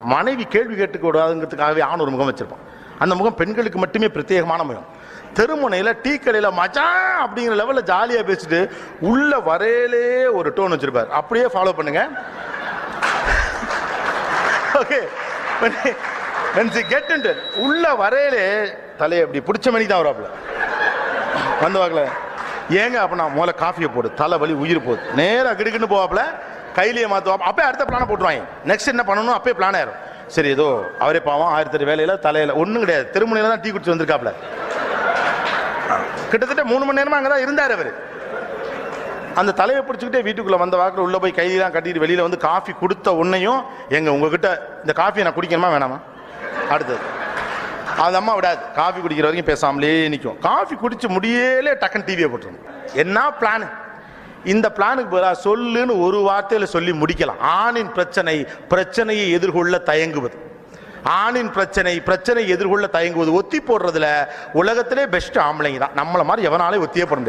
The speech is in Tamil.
மனைவி கேள்வி கேட்டுக்கூடாதுங்கிறதுக்காகவே ஆண் ஒரு முகம் வச்சிருப்பான். அந்த முகம் பெண்களுக்கு மட்டுமே பிரத்யேகமான முகம். தெருமுனையில் டீ கடையில் மச்சான் அப்படிங்கிற லெவலில் ஜாலியாக பேசிட்டு உள்ள வரையிலே ஒரு டோன் வச்சிருப்பார். அப்படியே ஃபாலோ பண்ணுங்க. ஓகே, உள்ள வரையிலே தலையை அப்படி பிடிச்ச மணி தான் வராப்புல வந்து வாக்கல. ஏங்க அப்ப நான் முதல்ல காஃபியை போடு, தலை வலி உயிர் போகுது, நேராக கிடுக்குன்னு போவாப்புல, கையிலேயே மாற்றுவா. அப்பயே அடுத்த பிளானை போட்டுருவாங்க. நெக்ஸ்ட் என்ன பண்ணணும் அப்பயே பிளான் ஆயிரும். சரி, ஏதோ அவரே பாவம் 1008 வேலையில தலையில ஒன்றும் கிடையாது, திருமணியில தான் டீ குடிச்சு வந்திருக்காப்புல. கிட்டத்தட்ட 3 மணி நேரமா அங்கதான் இருந்தார் அவரு. அந்த தலையை பிடிச்சிக்கிட்டே வீட்டுக்குள்ள வந்த வாக்கில் உள்ள போய் கையெல்லாம் கட்டிட்டு வெளியில வந்து காஃபி கொடுத்த உன்னையும், எங்க உங்ககிட்ட இந்த காஃபியை நான் குடிக்கணுமா வேணாமா? அடுத்தது அந்த அம்மா விடாது, காஃபி குடிக்கிற வரைக்கும் பேசாமலே நிற்கும். காஃபி குடிச்சு முடியலே டக்குன்னு டிவியை போட்டுரும். என்ன பிளான்? இந்த பிளானுக்கு பதிலாக சொல்லுன்னு ஒரு வார்த்தையில் சொல்லி முடிக்கலாம். ஆணின் பிரச்சனையை எதிர்கொள்ள தயங்குவது. ஆணின் பிரச்சனை எதிர்கொள்ள தயங்குவது. ஒத்தி போடுறதுல உலகத்திலே பெஸ்ட் ஆம்பளைங்க தான். நம்மள மாதிரி எவனாலே ஒத்தியே போட முடியாது.